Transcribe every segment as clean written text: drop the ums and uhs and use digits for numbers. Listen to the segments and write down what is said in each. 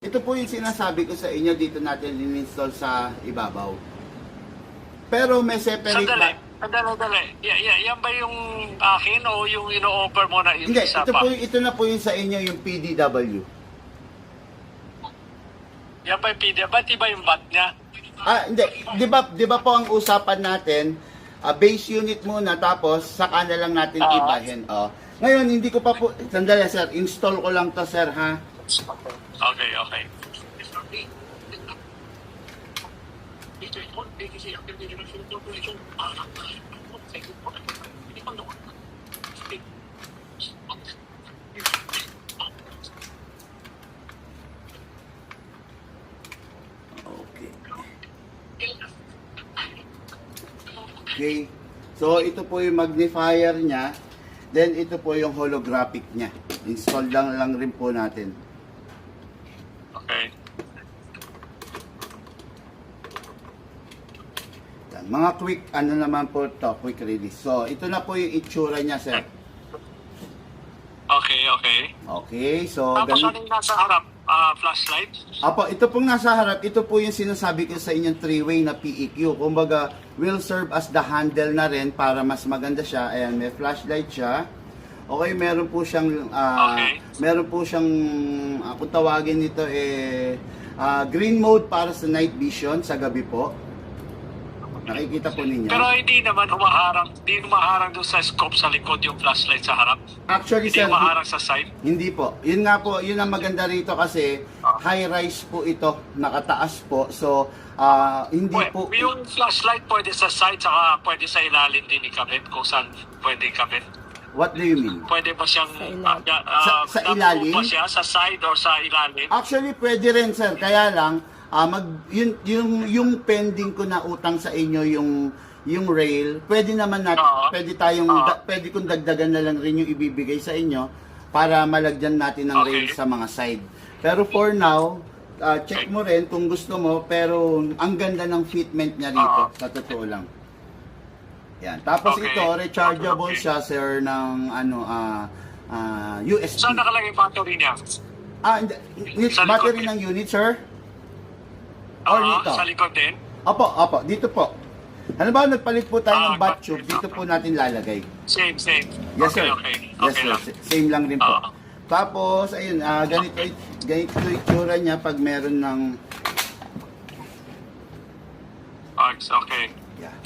Ito po yung sinasabi ko sa inyo, dito natin in-install sa ibabaw. Pero may separate Sandali. Yan ba yung akin o yung ino-offer mo na yung Hindi, isa ito, pa? ito na po yung sa inyo, yung PDW. Yan ba yung PD? Ba't iba yung bat niya? Hindi. Di ba po ang usapan natin, base unit muna, tapos saka na lang natin ibahin. Ngayon, hindi ko pa po, sandali sir, install ko lang to sir ha. Okay. Okay. So, ito po yung magnifier niya. Then, ito po yung holographic niya. Install lang rin po natin. Okay. Yan. Mga quick, ano naman po to, quick release. So, ito na po yung itsura niya, sir. Okay. Okay, so, Tapos ano yung nasa harap? Flashlight? Apo, ito pong nasa harap, ito po yung sinasabi ko sa inyong three-way na PEQ. Kumbaga, will serve as the handle na rin para mas maganda siya. Ayan, may flashlight siya. Okay, meron po siyang, kung tawagin nito, green mode para sa night vision sa gabi po. Nakikita po ninyo. Pero hindi naman humaharang doon sa scope sa likod yung flashlight sa harap. Actually, Hindi sir, humaharang sa side. hindi po. Yun nga po, yun ang maganda rito kasi high-rise po ito, nakataas po. So, hindi po... Yung flashlight pwede sa side, saka pwede sa ilalim din ikabit kung saan pwede ikabit. What do you mean? Pwede ba siyang Sa ilalim? ba siya sa side or sa ilalim? Actually, pwede rin, sir. Kaya lang, yung pending ko na utang sa inyo, yung rail, pwede naman natin, pwede kong dagdagan na lang rin yung ibibigay sa inyo para malagyan natin ng rail sa mga side. Pero for now, check mo rin kung gusto mo, pero ang ganda ng fitment niya rito, sa totoo lang. Yan. Tapos ito, rechargeable siya, sir, ng USB. Saan nakalagay yung battery niya? Battery ng unit, sir? Or dito? Sa likod din? Opo, dito po. Ano ba, nagpalit po tayo ng bat tube, dito po natin lalagay. Same. Yes, sir. Okay Yes, sir. lang. Same lang din po. Tapos, ayun, ganito itsura niya pag meron ng... Okay. Yeah.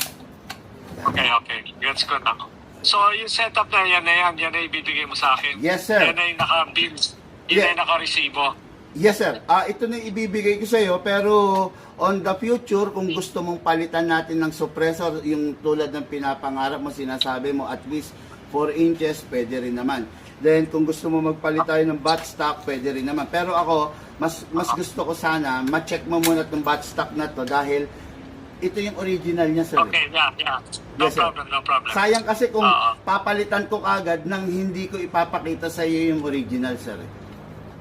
Okay. Gets ko na. So, yung setup na yan na ibibigay mo sa akin. Yes, sir. Yan ay naka-bills. Yan ay naka-resibo. Yes, sir. Ito na ibibigay ko sa iyo, pero on the future, kung gusto mong palitan natin ng suppressor, yung tulad ng pinapangarap mo, sinasabi mo, at least 4 inches, pwede rin naman. Then, kung gusto mo magpalit tayo ng bat stock, pwede rin naman. Pero ako, mas gusto ko sana, ma-check mo muna itong bat stock na to dahil ito yung original niya, sir. Okay, yeah. No problem. Sayang kasi kung papalitan ko agad nang hindi ko ipapakita sa iyo yung original, sir.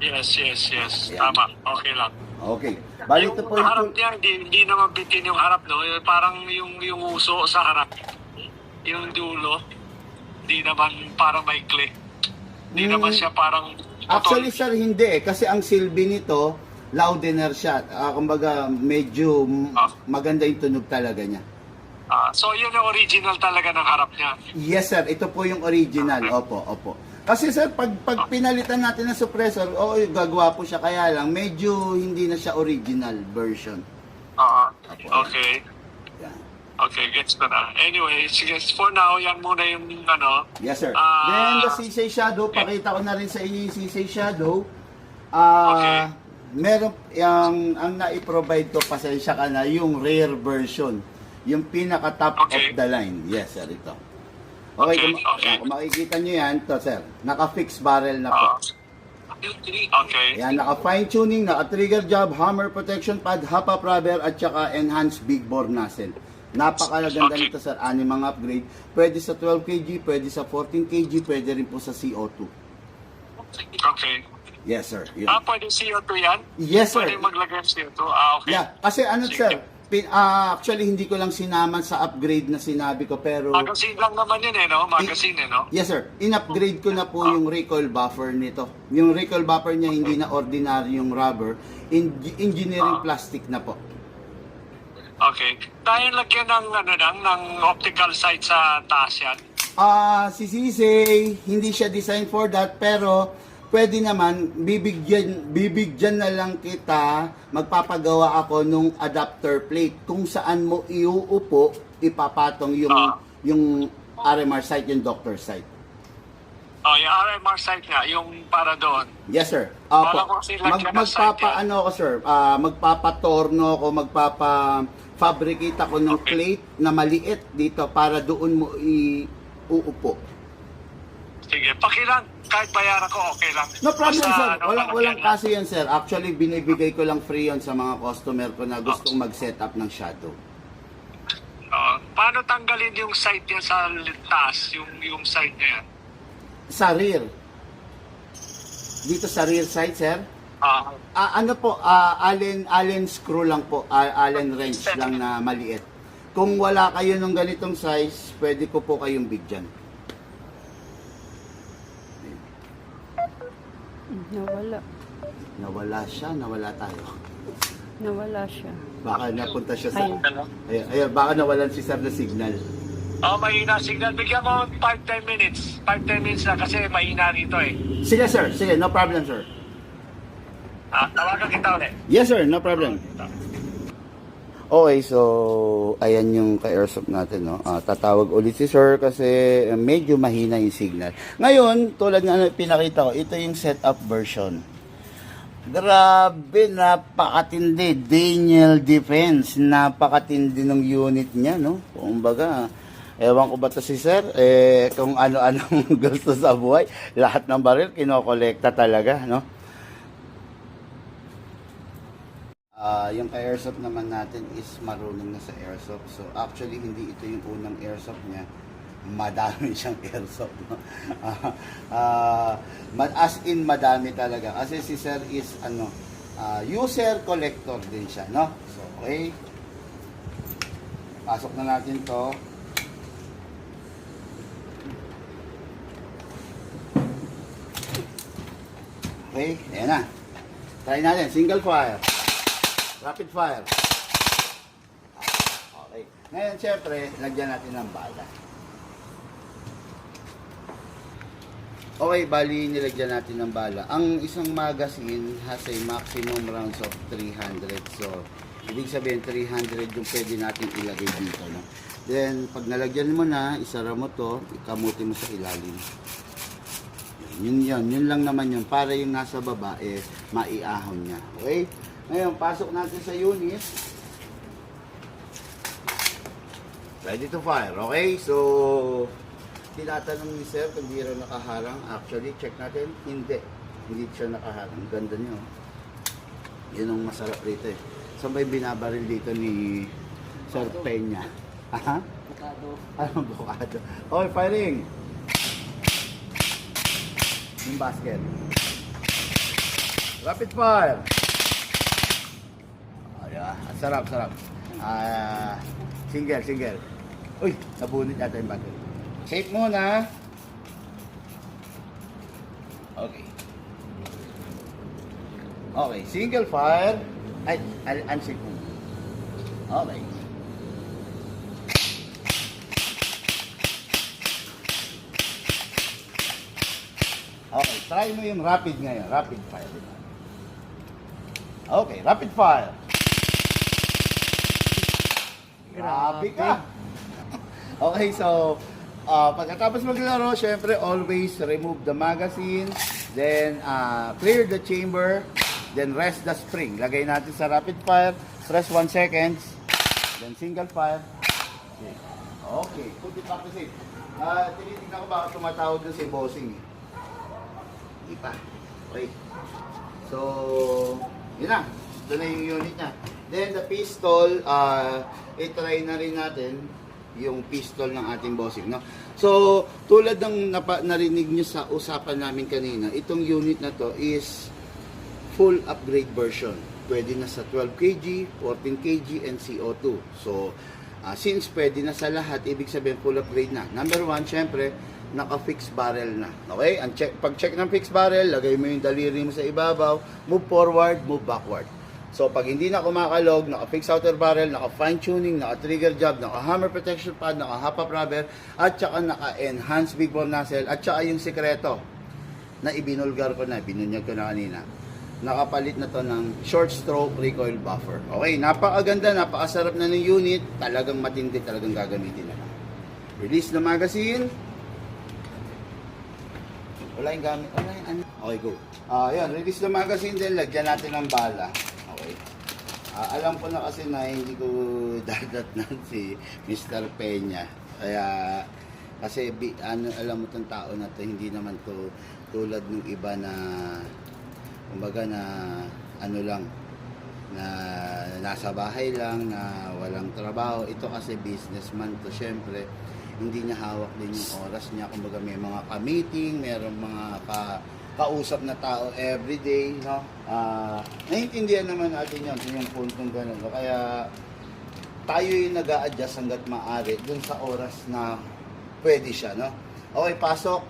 Yes. Ayan. Tama. Okay lang. Okay. Bali ito po Yung harap niya, hindi naman bitin yung harap, no? Parang yung uso sa harap. Yung dulo, hindi naman parang may click. Hindi naman siya parang... Actually, sir, hindi eh. Kasi ang silbi nito, loudener siya. Kumbaga, medyo maganda yung tunog talaga niya. So, yun yung original talaga ng harap niya. Yes, sir. Ito po yung original. Opo. Kasi, sir, pag pinalitan natin ng suppressor, gagawa po siya. Kaya lang, medyo hindi na siya original version. Okay. Yan. Okay, gets ko na. Anyway, sige, for now, yan muna yung Yes, sir. Then, the CC Shadow, pakita ko na rin sa inyo yung CC Shadow. Meron, ang na-provide ko, pasensya ka na, yung rare version. Yung pinaka-top of the line. Yes, sir, ito. Okay. Kung makikita nyo yan, ito, sir. Naka-fix barrel na po. Okay. Yan, naka-fine tuning, naka-trigger job, hammer protection pad, hop-up rubber, at saka enhanced big bore nozzle. Napakaganda nito, sir. Mga upgrade. Pwede sa 12 kg, pwede sa 14 kg, pwede rin po sa CO2. Okay. Yes, sir. Yun. Pwede CO2 yan? Yes, sir. Pwede maglagay ng CO2? Okay. Yeah, kasi Sige. sir, Actually, hindi ko lang sinaman sa upgrade na sinabi ko, pero... Magazine lang naman yun eh, no? Magazine eh, no? Yes, sir. In-upgrade ko na po yung recoil buffer nito. Yung recoil buffer niya, hindi na ordinary yung rubber. Engineering plastic na po. Okay. Tayo lagyan ng optical sight sa taas yan. Si Sisay, hindi siya designed for that, pero pwede naman, bibigyan na lang kita, magpapagawa ako nung adapter plate kung saan mo iuupo, ipapatong yung RMR sight, yung doctor sight. Oh, yung RMR sight nga, yung para doon. Yes, sir. Wala ko kasi lagyan ng sight yan. Magpapaano ako, sir, magpapatorno ako, magpapa-fabricate ako ng plate na maliit dito para doon mo iuupo. Sige, pakilang. Kahit bayaran ko, okay lang. No problem, Basta, sir. Walang kaso yan, sir. Actually, binibigay ko lang free yon sa mga customer ko na gustong mag-set up ng shadow. Paano tanggalin yung sight niya sa taas, yung sight niya yan? Sa rear. Dito sa rear side, sir. Ano po, Allen screw lang po. Allen wrench lang na maliit. Kung wala kayo ng ganitong size, pwede ko po kayong bigyan. Nawala. Nawala siya, nawala tayo. Nawala siya. Baka napunta siya sa... Ayun. Ayun, baka nawalan si sir na signal. Mahina signal. Bigyan mo 5-10 minutes. 5-10 minutes na kasi mahina rito eh. Sige, sir. Sige, no problem, sir. Tawagan kita ulit. Yes, sir. No problem. Okay, so ayan yung ka-airsoft natin, no? Tatawag ulit si sir kasi medyo mahina yung signal. Ngayon, tulad nga na pinakita ko, ito yung setup version. Grabe, napakatindi. Daniel Defense, napakatindi ng unit niya, no? Kumbaga, ewan ko ba to si sir, kung ano-anong gusto sa buhay, lahat ng baril kinokolekta talaga, no? Yung ka-airsoft naman natin is marunong na sa airsoft. So actually hindi ito yung unang airsoft niya. Madami siyang airsoft. No? As in madami talaga. Kasi si sir is user collector din siya, no? So okay. Pasok na natin to. Okay, ayan na. Try natin, single fire. Rapid fire. Okay. Ngayon, syempre, lagyan natin ng bala. Okay, bali, nilagyan natin ng bala. Ang isang magazine has a maximum rounds of 300. So, ibig sabihin, 300 yung pwede natin ilagay dito. No? Then, pag nalagyan mo na, isara mo to, ikamuti mo sa ilalim. Yun lang naman yun. Para yung nasa baba, maiahon niya. Okay? Ngayon, pasok natin sa unit. Ready to fire. Okay? So, tinatanong ni sir kung di raw nakaharang. Actually, check natin. Hindi. Hindi siya nakaharang. Ganda niyo. Yun ang masarap rito eh. Saan ba yung binabaril dito ni Sir Peña? Aha? Bukado. Anong bukado? Okay, firing. Yung basket. Rapid fire. Ang sarap. Single. Uy, nabunit yata yung battery. Shake muna. Okay. Okay, single fire. Ay, unshake muna. Okay. Okay, try mo yung rapid ngayon. Rapid fire. Okay, rapid fire. Grabe ka. Okay, so pagkatapos maglaro, syempre always remove the magazine, then clear the chamber, then rest the spring. Lagay natin sa rapid fire, press 1 seconds, then single fire. Okay, put it back to safe. Tinitignan ko baka tumatawag doon si bossing. Ipa. Okay. So, yun na. Ito na yung unit niya. Then the pistol, i-try na rin natin yung pistol ng ating bossing, no? So, tulad ng narinig nyo sa usapan namin kanina, itong unit na to is full upgrade version. Pwede na sa 12 kg, 14 kg, and CO2. So, since pwede na sa lahat, ibig sabihin full upgrade na. Number 1, syempre, naka-fixed barrel na. Okay? Pag-check ng fixed barrel, lagay mo yung daliri mo sa ibabaw, move forward, move backward. So, pag hindi na kumakalog, naka-fixed outer barrel, naka-fine tuning, naka-trigger job, naka-hammer protection pad, naka-hop-up rubber, at saka naka-enhanced big bore nozzle, at saka yung sikreto na ibinulgar ko na, binunyag ko na kanina. Nakapalit na to ng short stroke recoil buffer. Okay, napakaganda, napakasarap na ng unit, talagang matindi, talagang gagamitin na lang. Release the magazine. Wala yung gamit. Wala yung ano. Okay, go. Yan, release the magazine din. Lagyan natin ng bala. Okay. Alam ko na kasi na hindi ko dadatnan si Mr. Peña. Kaya, kasi alam mo tong tao na to, hindi naman to tulad ng iba na, kumbaga na, ano lang, na nasa bahay lang, na walang trabaho. Ito kasi businessman to, syempre. Hindi niya hawak din yung oras niya. Kumbaga may mga ka-meeting, mayroong mga kausap na tao everyday, no? Naiintindihan naman natin yun, yung puntong gano'n. Kaya tayo yung nag-a-adjust hanggat maaari dun sa oras na pwede siya, no? Okay, pasok,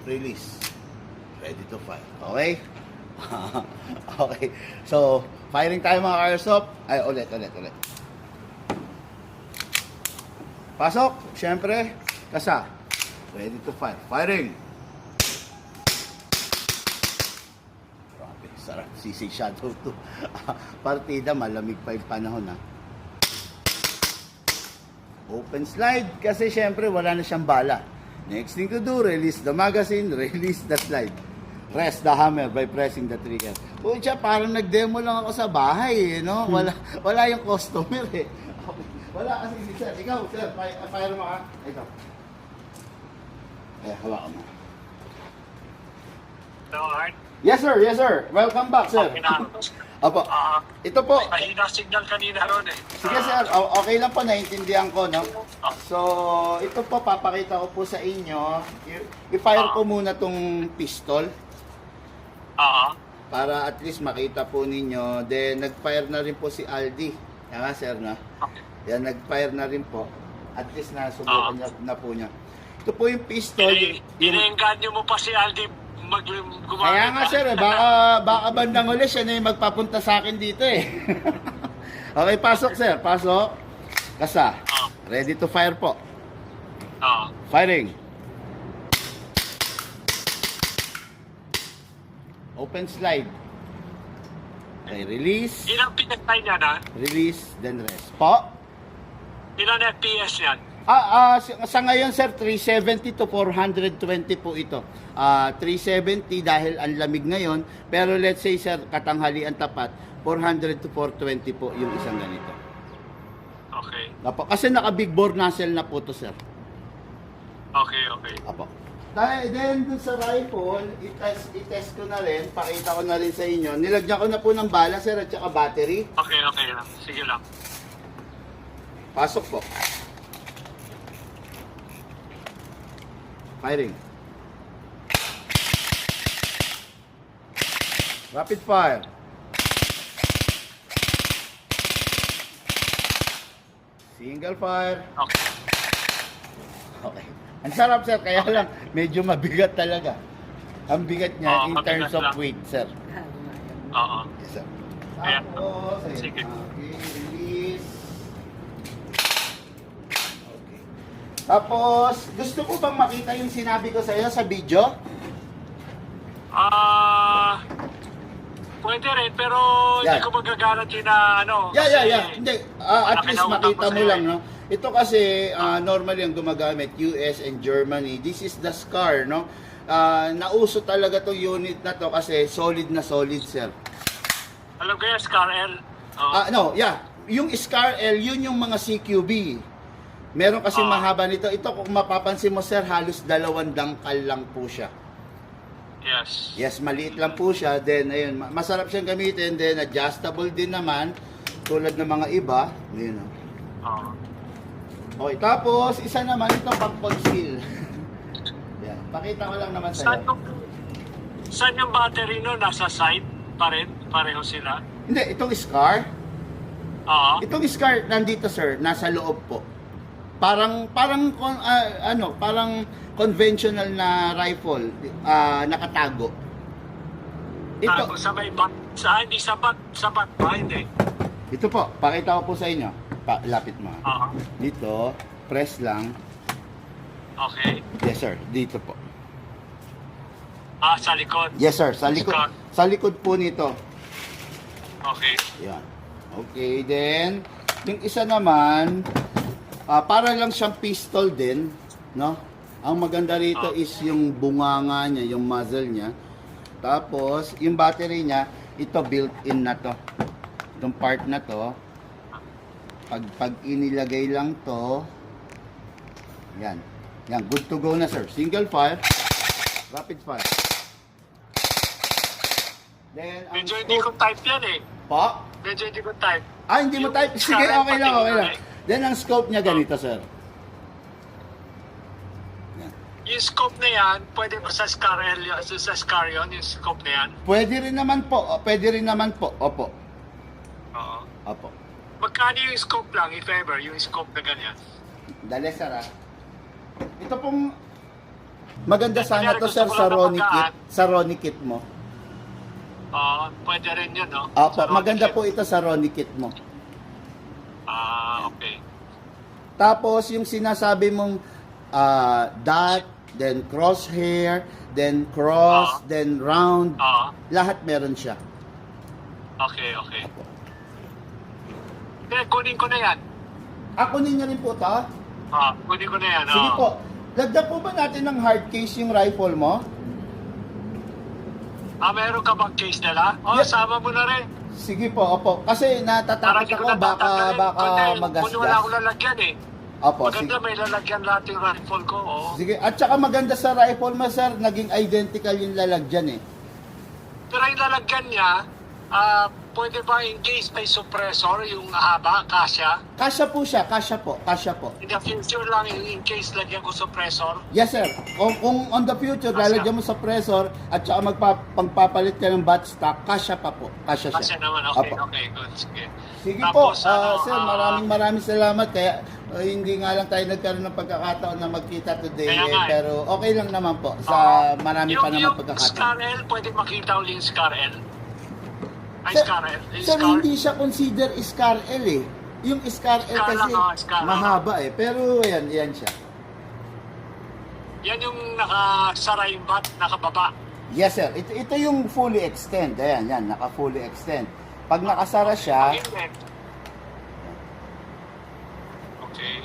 release. Ready to fire. Okay? Okay. So, firing tayo mga airsoft. Ay, ulit. Pasok, syempre, kasa. Ready to fire. Firing. Grabe, sarap. CC Shadow 2. Partida, malamig pa yung panahon, ha. Open slide, kasi syempre, wala na siyang bala. Next thing to do, release the magazine, release the slide. Rest the hammer by pressing the trigger. Pucha, parang nag-demo lang ako sa bahay, no? Wala yung customer, eh. Wala kasi si sir. Ikaw, sir, fire mo ka. Ikaw. Ay, hawakan mo. So, Art, Yes, sir. Welcome back, sir. okay na. Opo. Ito po. Mahina signal kanina ron eh. Sige, sir. Okay lang po, naiintindihan ko, no? So, ito po, papakita ko po sa inyo. I-fire ko muna tong pistol para at least makita po ninyo. Then, nag-fire na rin po si Aldi. Yan nga, sir, no? Okay. Yan, nag-fire na rin po. At least nasubukan na po niya. Ito po yung pistol. Iniengganyo mo pa si Aldi gumamit. Kaya nga, sir, baka bandang ulit siya na yung magpapunta sa akin dito, eh. Okay, pasok, sir. Pasok. Kasa. Ready to fire po. Firing. Open slide. Okay, release. Ilang pinagtay niya na? Release, then rest. Po? Ilan FPS yan? Sa ngayon, sir, 370 to 420 po ito. 370 dahil ang lamig ngayon. Pero let's say, sir, katanghalian tapat, 400 to 420 po yung isang ganito. Okay. Apo, kasi naka-big bore nozzle na po to, sir. Okay. Apo. Then, dun sa rifle, i-test ko na rin, pakita ko na rin sa inyo. Nilagyan ko na po ng bala, sir, at saka battery. Okay lang. Sige lang. Pasok po. Firing. Rapid fire. Single fire. Okay. Okay. Ang sarap, sir, kaya lang medyo mabigat talaga. Ang bigat niya in terms mabigat of lang. weight, sir. Oo. Yes, sir. Ayan. Tapos, ayun. Sige. Okay, release. Okay. Tapos, gusto ko bang makita yung sinabi ko sa iyo sa video? Pwede rin, pero Yan. hindi ko magaguarantee na ano. Yeah. Hindi. At malaki least na utang makita ko mo sa'yo lang, no? Ito kasi, normally ang gumagamit, US and Germany. This is the SCAR, no? Nauso talaga tong unit na to kasi solid na solid, sir. Alam ko yan, Scar L. Yung SCAR L, yun yung mga CQB. Meron kasi mahaba nito. Ito, kung mapapansin mo, sir, halos 2 dangkal lang po siya. Yes. Yes, maliit lang po siya. Then, ayun, masarap siyang gamitin. Then, adjustable din naman. Tulad ng mga iba. Ayun, Oo. Okay, tapos, isa naman ito pang-conceal. Yan, pakita ko lang naman sa iyo. Saan yung battery no? Nasa side? pa rin? Pareho sila? Hindi, itong SCAR. Oo. Itong SCAR nandito sir, nasa loob po. Parang parang conventional na rifle, nakatago. Ito, Tago sa may bat. Hindi sa bat. Sa bat ba? Hindi. ito po, pakita ko po sa inyo. Lapit mo. Oo. Dito, press lang. Okay. Yes sir, dito po. Sa likod. Yes sir, sa likod. SCAR. Sa likod po nito. Okay. Yan. Okay, then yung isa naman, para lang siyang pistol din, no? Ang maganda rito is yung bunganga niya, yung muzzle niya. Tapos, yung battery niya, ito built-in na to. Itong part na to, pag inilagay lang to, yan. Yan, good to go na sir. Single fire, rapid fire. Then, ang Medyo hindi ko type yan eh. po, Medyo hindi ko type. hindi mo Yung type. Sige, SCAR, okay lang, okay lang. pati- Then, ang scope niya ganito, sir. Yan. Yung scope na yan, pwede ba sa SCAR, sa SCAR yun, yung scope na yan? Pwede rin naman po. Pwede rin naman po. Opo. Oo. Opo. Magkano yung scope lang, if ever, yung scope na ganyan? Dali, sir, ah. Ito pong maganda sana Kunyari, to, gusto sir, ko sa lang Ronnie kit. mapagaan. Sa Ronnie kit mo. Pwede rin yun, no? Opo, Sa maganda rocket. po ito sa Ronnie kit mo. Okay. Tapos, yung sinasabi mong dot, then crosshair, then cross, then round, lahat meron siya. Okay. Kunin ko na yan. Kunin niyo rin po to. Kunin ko na yan. Sige po. Lagyan po ba natin ng hard case yung rifle mo? Meron ka bang case nila? Yes. Sama mo na rin. Sige po, opo. Kasi natatakot di ko ako baka natatanggalin. Kundi wala magasgas. akong lalagyan eh. Opo, sige. Maganda may lalagyan lahat yung rifle ko. Sige. At saka maganda sa rifle mo, sir, naging identical yung lalagyan eh. Pero yung lalagyan niya, pwede ba in case may suppressor, yung haba, kasya? Kasya po siya, kasya po. In the future lang, in case lagyan ko suppressor. Yes, sir. Kung on the future, lalagyan mo sa pressor at saka pagpapalit ka ng bat stock, kasya pa po. Kasya siya. Kasya naman, okay, Opo. okay, good. Sige. Sige Tapos, po, sir, maraming salamat. Kaya hindi nga lang tayo nagkaroon ng pagkakataon na magkita today. Kaya nga eh. Pero okay lang naman po. Sa marami pa naman Yung pagkakataon. SCAR L, pwede makita ulit yung SCAR L. Ay, Sir, SCAR L. Yung sir, SCAR. hindi siya consider SCAR L eh. Yung SCAR L SCAR kasi lang, SCAR lang. mahaba eh. Pero yan siya. Yan yung nakasara yung bat, nakababa. Yes, sir. Ito yung fully extend. Ayan, yan. Naka-fully extend. Pag nakasara siya, Inlet. Okay.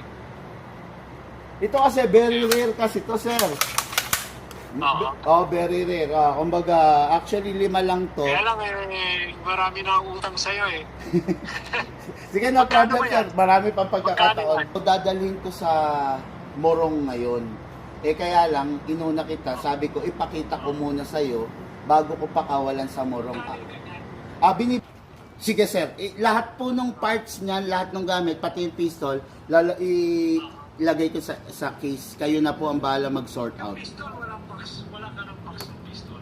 ito kasi very rare kasi to, sir. Oo. Very rare. Kumbaga, actually 5 lang to. Kaya lang, marami na ang utang sa'yo eh. Sige, no Magkano problem, ba sir. yan? Marami pang pagkakataon. Magkano Dadalhin ko sa Morong ngayon. Kaya lang, inuna kita. Sabi ko, ipakita ko muna sa'yo bago ko pakawalan sa Morong. Sige, sir. Lahat po ng parts niyan, lahat ng gamit, pati yung pistol, ilagay ko sa case. Kayo na po ang bahala mag-sort out. Pistol, walang box. Wala ka ng box ng pistol.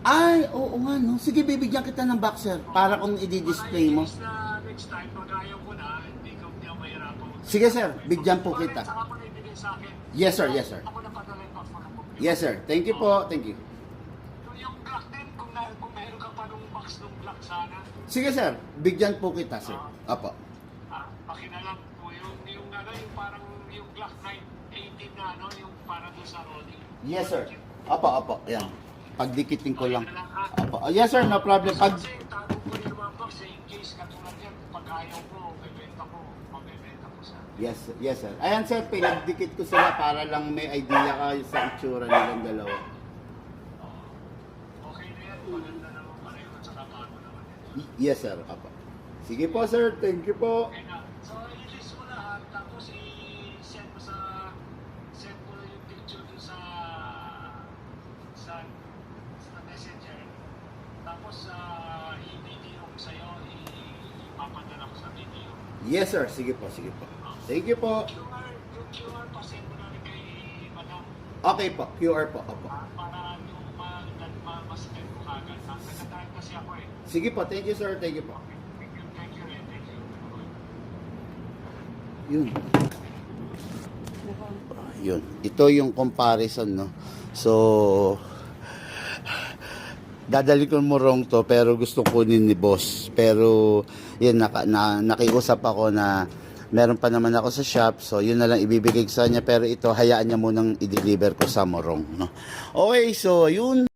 Ay, oo nga, no. Sige, bibigyan kita ng boxer para kung i-display mo. Next time, pag ayaw ko na, hindi ako mahirapan. Sige, sir. Bigyan po kita. Saka mo na ibigay sa akin. Yes, sir. Yes, sir. Ako na padala yung box mo ng problema. Yes, sir. Thank you po. Thank you. Yung Glock din, kung meron ka pa nung box ng Glock sana, Sige, sir. Bigyan po kita, sir. Apo. pakinalang po yung parang yung Glock 918 na yung para doon sa Roddy. Yes, sir. Apo. Yan. Pagdikitin ko lang. Apo. Yes, sir. No problem. Kasi tago ko rin yung mga box in case katulad yan, pag ayaw ko, mabibenta ko sa. Yes, sir. Ayan, sir. Pinagdikit ko sila para lang may idea ka sa itsura nilang dalawa. Okay na yan, maganda naman pareho at saka bago naman yan. Yes, sir. Apo. Sige po, sir. Thank you po. Okay na. So, i-list mo lahat, tapos i-send mo yung picture dun sa messenger. Tapos, i-video ko sa'yo, ipapadala ko sa video. Yes, sir. Sige po. Thank you po. Yung QR pa, send mo na rin kay Madam Okay po. QR po. Apo. para yung mas-send ko kagad. Nagkatahan kasi ako eh. Sige po, thank you sir, thank you po. Thank you, thank you. Yun. Yun. Ito yung comparison, no? So, dadali ko morong to, pero gusto kunin ni boss. Pero, yun, nakiusap ako na meron pa naman ako sa shop, so yun na lang ibibigay ko sa kanya. Pero ito, hayaan niya munang i-deliver ko sa morong, no? Okay, so, yun.